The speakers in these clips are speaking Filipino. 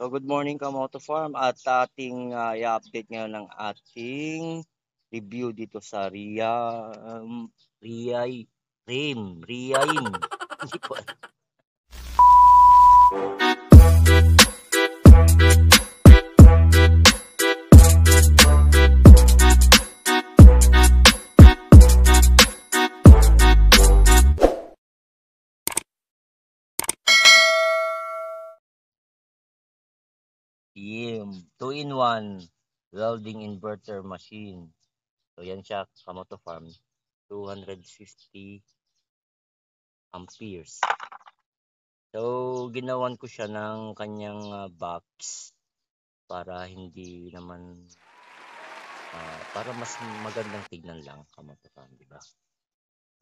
So good morning Kamoto Farm at ating i-update ngayon ng ating review dito sa Riaim. Hindi ko alam. Yim, 2-in-1 welding inverter machine. So yan siya Kamoto Farm, 250 amperes. So ginawan ko siya ng kanyang box para hindi naman para mas magandang tignan lang Kamoto Farm, di ba?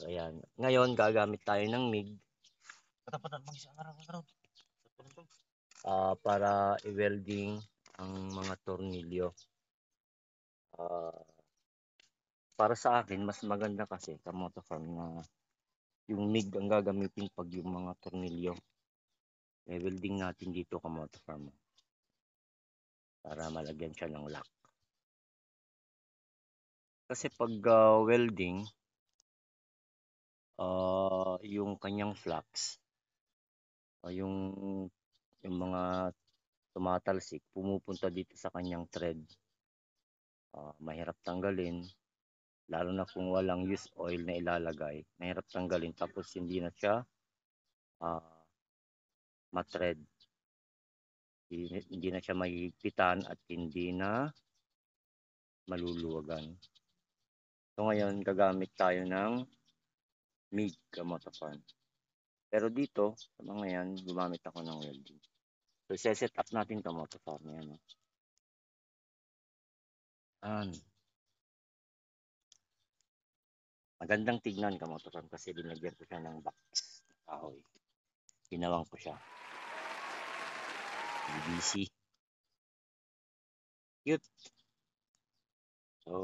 So ayan, ngayon gagamit tayo ng MIG para i-welding ang mga tornilyo. Para sa akin, mas maganda kasi Kamoto Farm na yung MIG ang gagamitin pag yung mga tornilyo. I-welding natin dito Kamoto Farm para malagyan siya ng lock. Kasi pag welding, yung kanyang flux, yung mga tumatalsik, pumupunta dito sa kanyang thread. Mahirap tanggalin, lalo na kung walang used oil na ilalagay. Mahirap tanggalin tapos hindi na siya matred. Hindi na siya mahigpitan at hindi na maluluwagan. So ngayon, gagamit tayo ng MIG Kamoto Farm. Pero dito, sa mga yan, gumamit ako ng welding. So, set up natin Kamoto Farm yan. Magandang tignan Kamoto Farm kasi dinagyan ko siya ng box na kahoy. Ginawang ko siya PVC. Cute. So,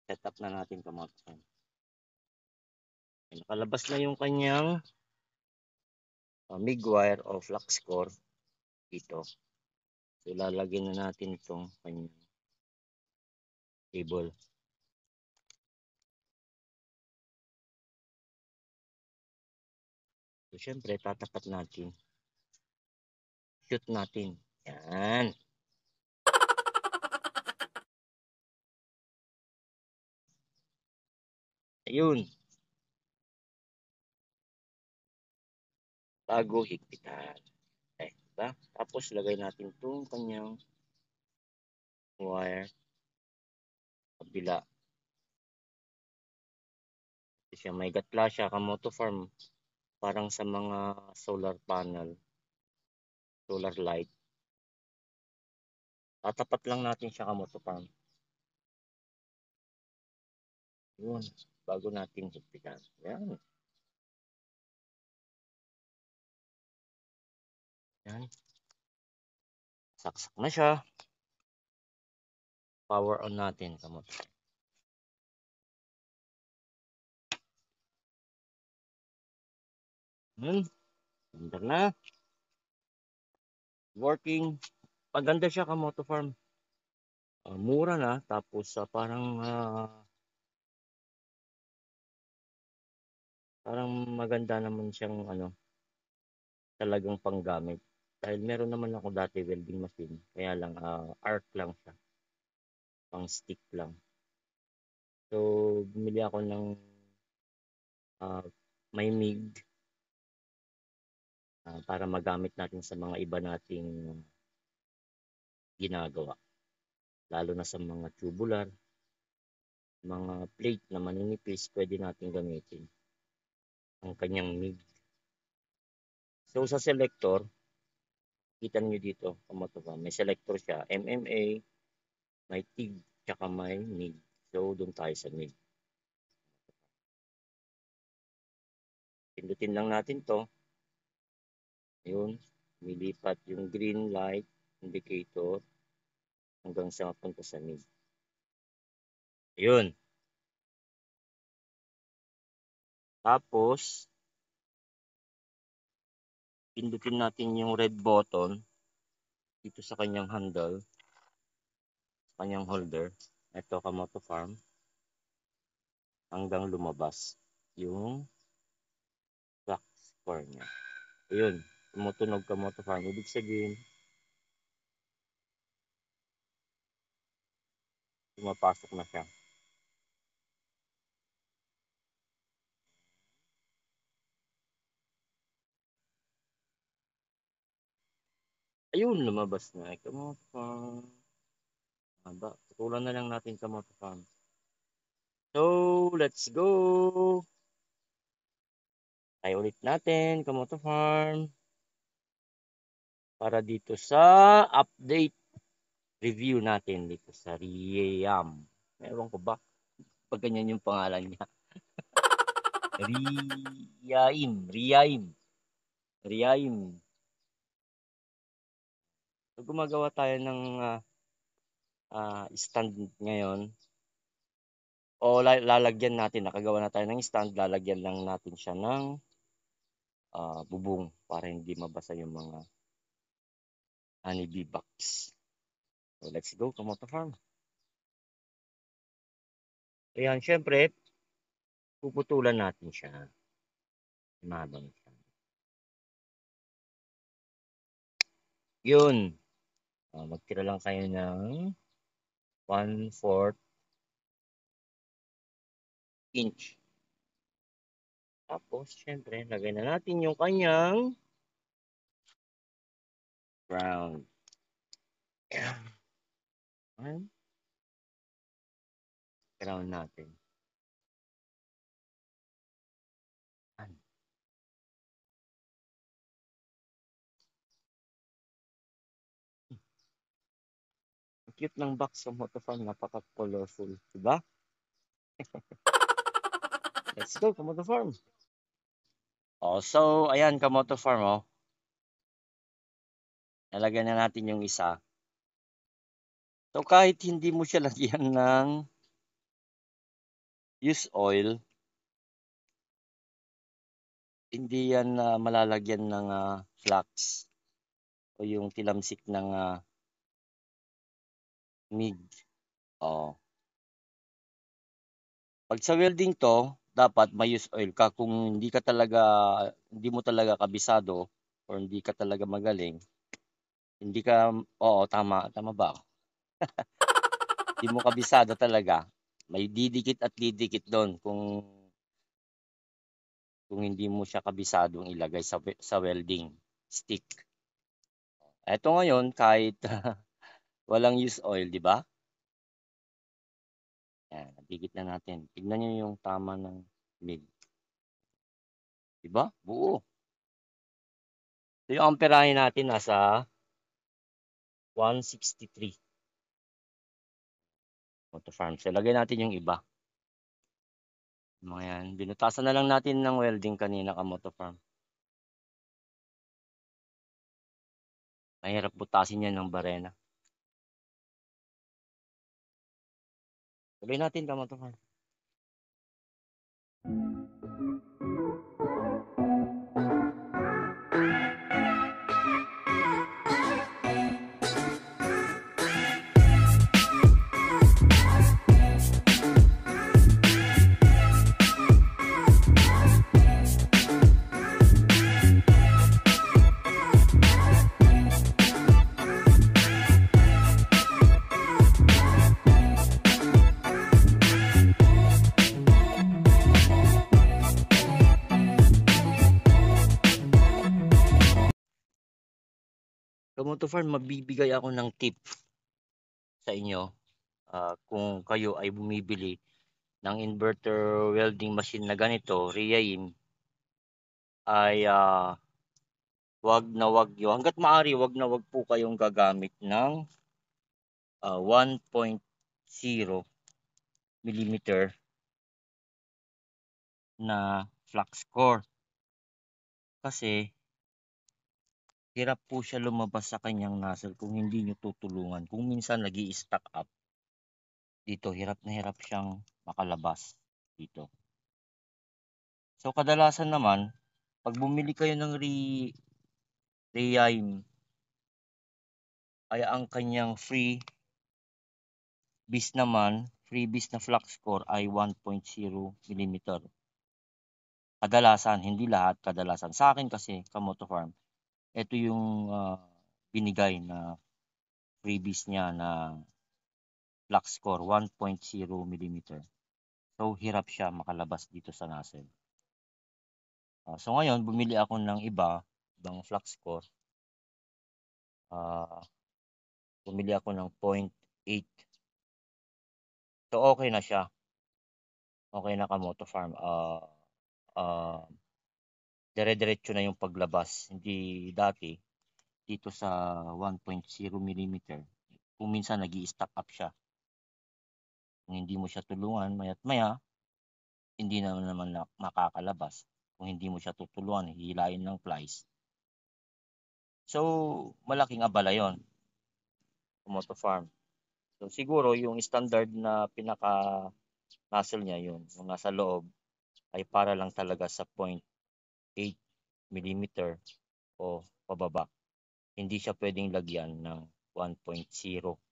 set up na natin Kamoto Farm. Nakalabas na yung kanyang MIG wire o flux core dito. So, ilalagay na natin itong kanyang cable. So, syempre, tatapat natin. Shoot natin. Yan. Ayun. Bago higpitan. Diba? Tapos, lagay natin itong kanyang wire kabila. Siya may gatla siya Kamoto Farm, parang sa mga solar panel, solar light. Tatapat lang natin siya Kamoto Farm. Yun, bago natin higpitan. Yan. Yan. Saksak na siya. Power on natin Kamoto. Ganda na. Working. Paganda siya Kamoto Farm. Mura na. Tapos parang maganda naman siyang talagang panggamit. Dahil meron naman ako dati welding machine. Kaya lang arc lang siya. Pang stick lang. So, bumili ako ng may MIG para magamit natin sa mga iba nating ginagawa. Lalo na sa mga tubular, mga plate na maninipis, pwede natin gamitin ang kanyang MIG. So, sa selector, kita nyo dito, Kamoto Farm, may selector siya, MMA, may TIG, tsaka may MIG. So, doon tayo sa MIG. Pindutin lang natin to. Ayun, nilipat yung green light indicator hanggang sa mapunta sa MIG. Ayun. Tapos, pindutin natin yung red button dito sa kanyang handle, sa kanyang holder. Ito, Kamoto Farm, hanggang lumabas yung flux core niya. Ayun, tumutunog Kamoto Farm. Ibig sabihin, pumapasok na siya. Ayun, lumabas na. Kamoto Farm. Haba, putulan na lang natin Kamoto Farm. So, let's go! Try ulit natin, Kamoto Farm. Para dito sa update review natin dito sa Riam. Meron ko ba? Pag ganyan yung pangalan niya. Riaim. So, gumagawa tayo ng stand ngayon. O lalagyan natin, nakagawa na tayo ng stand, lalagyan lang natin siya ng bubong para hindi mabasa yung mga honeybee box. So, let's go, Kamoto Farm. Ayan, syempre, puputulan natin siya. Mahaba siya. Yun. Magtira lang kayo ng 1/4 inch. Tapos, syempre, lagay na natin yung kanyang ground. Ayan. Ground natin. Ayan. Ang cute ng box sa Motofarm, napaka-colorful, diba? Let's go, Kamoto Farm. Oh, so, ayan, Kamoto Farm, oh. Nalagyan na natin yung isa. So, kahit hindi mo siya lagyan ng use oil, hindi yan malalagyan ng flax o yung tilamsik ng MIG. Oh. Pag sa welding to, dapat may use oil ka. Kung hindi mo talaga kabisado or hindi ka talaga magaling, hindi ka, oo, tama ba ako? Hindi mo kabisado talaga, may didikit at didikit doon kung hindi mo siya kabisadong ilagay sa welding stick. Eto ngayon, kahit walang use oil, di ba? Yan, dikit na natin. Tignan niyo yung tama ng MIG. Di ba? Buo. So, yung amperahe natin nasa 163. Moto Farm. So, lagay natin yung iba. Mga yan. Binutasan na lang natin ng welding kanina ka Moto Farm. Mahirap butasin yan ng barena. Tuloy natin ka Moto Farm. Kamoto Farm, mabibigay ako ng tip sa inyo kung kayo ay bumibili ng inverter welding machine na ganito, Riaim, ay hanggat maaari, wag na wag po kayong gagamit ng 1.0 millimeter na flux core. Kasi hirap po siya lumabas sa kanyang nozzle kung hindi nyo tutulungan. Kung minsan nag-i-stack up dito, hirap na hirap siyang makalabas dito. So kadalasan naman, pag bumili kayo ng Riaim ay ang kanyang freebies na flux core ay 1.0 mm. Kadalasan, hindi lahat, kadalasan. Sa akin kasi, Kamoto Farm, ito yung binigay na freebies niya na flux core 1.0 mm. So, hirap siya makalabas dito sa nozzle. So, ngayon, bumili ako ng ibang flux core. Bumili ako ng 0.8. So, okay na siya. Okay na, Kamoto Farm. Dire-diretso na yung paglabas. Hindi dati, dito sa 1.0 mm, kung minsan nag-i-stack up siya. Kung hindi mo siya tulungan, maya't maya, hindi na naman makakalabas. Kung hindi mo siya tutulungan, hihilain ng plies. So, malaking abala yon, Kamoto Farm. So, siguro yung standard na pinaka-nozzle niya, yung nasa loob, ay para lang talaga sa 0.8 mm o pababa. Hindi siya pwedeng lagyan ng 1.0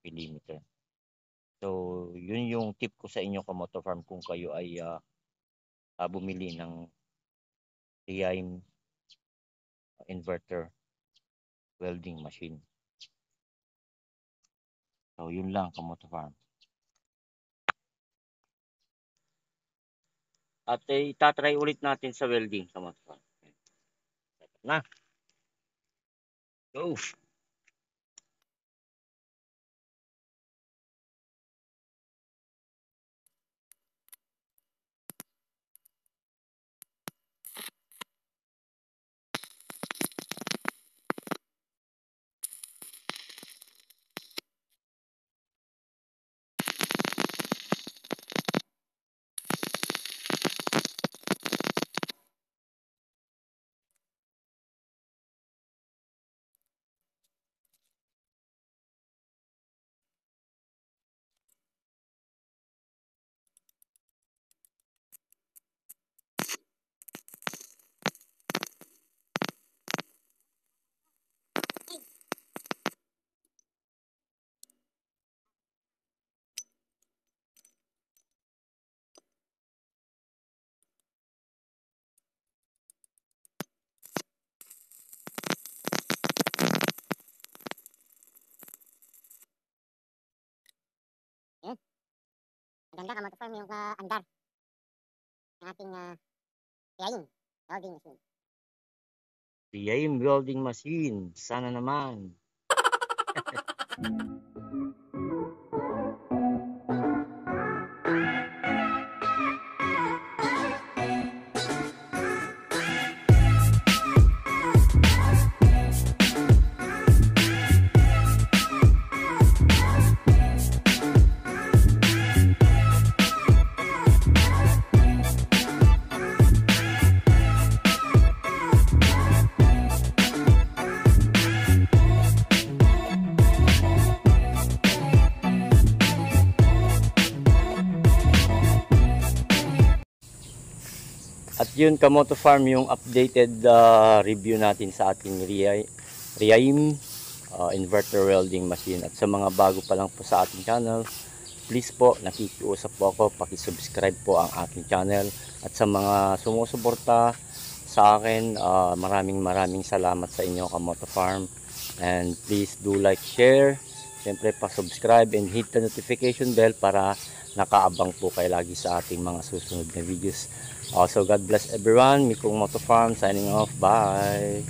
mm. So, yun yung tip ko sa inyo, Kamoto Farm, kung kayo ay bumili ng Reheim inverter welding machine. So, yun lang, Kamoto Farm. At itatry ulit natin sa welding, Kamoto Farm. Na. Go! Yun. Maganda, Kamoto Farm, yung andar ng ating Reheim welding machine. Reheim welding machine. Sana naman. At yun, Kamoto Farm, yung updated review natin sa ating Reheim inverter welding machine. At sa mga bago pa lang po sa ating channel, please po, nakikiusap po ako, pakisubscribe po ang aking channel. At sa mga sumusuporta sa akin, maraming salamat sa inyo, Kamoto Farm. And please do like, share, siyempre pa-subscribe and hit the notification bell para nakaabang po kayo lagi sa ating mga susunod na videos. Also, God bless everyone. Mikong Moto Farm signing off. Bye!